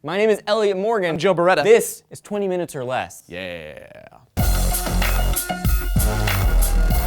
My name is Elliot Morgan. I'm Joe Beretta. This is 20 Minutes or Less. Yeah.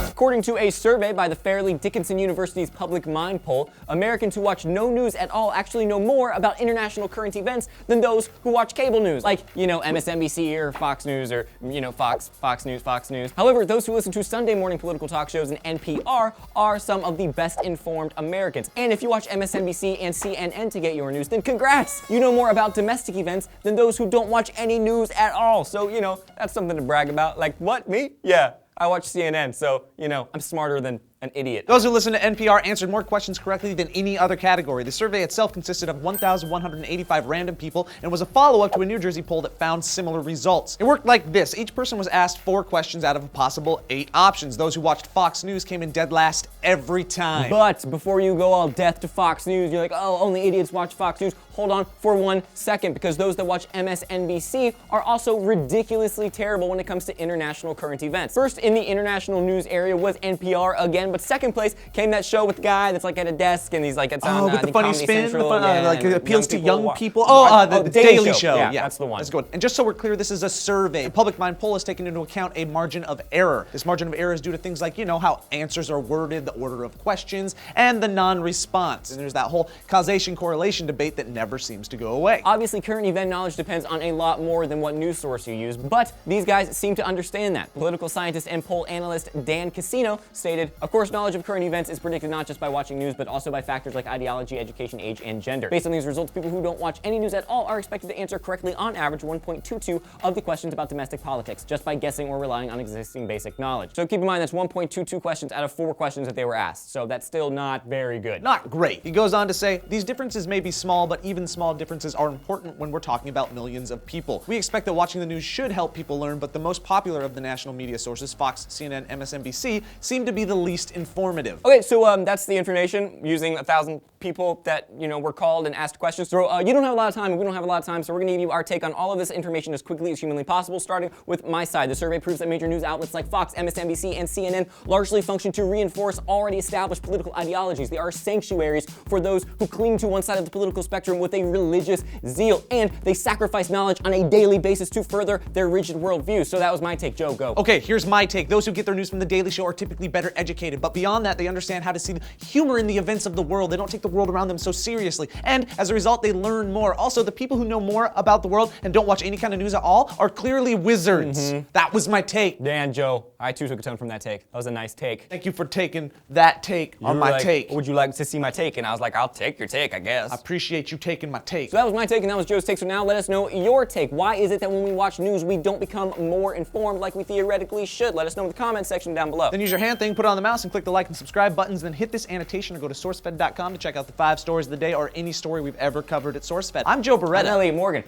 According to a survey by the Fairleigh Dickinson University's Public Mind poll, Americans who watch no news at all actually know more about international current events than those who watch cable news, like, MSNBC or Fox News or, Fox News. However, those who listen to Sunday morning political talk shows and NPR are some of the best informed Americans. And if you watch MSNBC and CNN to get your news, then congrats! You know more about domestic events than those who don't watch any news at all. So, that's something to brag about. Like, what, me? Yeah. I watch CNN, so, I'm smarter than an idiot. Those who listen to NPR answered more questions correctly than any other category. The survey itself consisted of 1,185 random people and was a follow-up to a New Jersey poll that found similar results. It worked like this. Each person was asked 4 questions out of a possible 8 options. Those who watched Fox News came in dead last every time. But before you go all death to Fox News, you're like, oh, only idiots watch Fox News. Hold on for 1 second, because those that watch MSNBC are also ridiculously terrible when it comes to international current events. First in the international news area was NPR again, but second place came that show with the guy that's like at a desk and he's like, it's on with the funny Comedy spin, Central, like it appeals to young people. The Daily Show. Yeah, that's the one. That's good. And just so we're clear, this is a survey. The Public Mind poll has taken into account a margin of error. This margin of error is due to things like, how answers are worded, the order of questions, and the non-response. And there's that whole causation-correlation debate that never seems to go away. Obviously, current event knowledge depends on a lot more than what news source you use, but these guys seem to understand that. Political scientist and poll analyst Dan Casino stated, of course, knowledge of current events is predicted not just by watching news, but also by factors like ideology, education, age, and gender. Based on these results, people who don't watch any news at all are expected to answer correctly on average 1.22 of the questions about domestic politics, just by guessing or relying on existing basic knowledge. So keep in mind that's 1.22 questions out of 4 questions that they were asked, so that's still not very good. Not great. He goes on to say, these differences may be small, but even small differences are important when we're talking about millions of people. We expect that watching the news should help people learn, but the most popular of the national media sources, Fox, CNN, MSNBC, seem to be the least informative. Okay, so that's the information using 1,000 people that, were called and asked questions. So you don't have a lot of time, and we don't have a lot of time, so we're gonna give you our take on all of this information as quickly as humanly possible, starting with my side. The survey proves that major news outlets like Fox, MSNBC, and CNN largely function to reinforce already established political ideologies. They are sanctuaries for those who cling to one side of the political spectrum with a religious zeal, and they sacrifice knowledge on a daily basis to further their rigid worldview. So that was my take. Joe, go. Okay, here's my take. Those who get their news from The Daily Show are typically better educated, but beyond that, they understand how to see the humor in the events of the world. They don't take the world around them so seriously, and as a result, they learn more. Also, the people who know more about the world and don't watch any kind of news at all are clearly wizards. That was my take. Dan, Joe, I too took a tone from that take. That was a nice take. Thank you for taking that take on my take. Would you like to see my take? And I was like, I'll take your take, I guess. I appreciate you taking my take. So that was my take, and that was Joe's take. So now let us know your take. Why is it that when we watch news, we don't become more informed like we theoretically should? Let us know in the comments section down below. Then use your hand thing, put it on the mouse, and click the like and subscribe buttons. Then hit this annotation or go to SourceFed.com to check out the 5 stories of the day or any story we've ever covered at SourceFed. I'm Joe Beretta. I'm Elliot Morgan.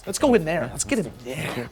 Let's go in there. Let's get in there.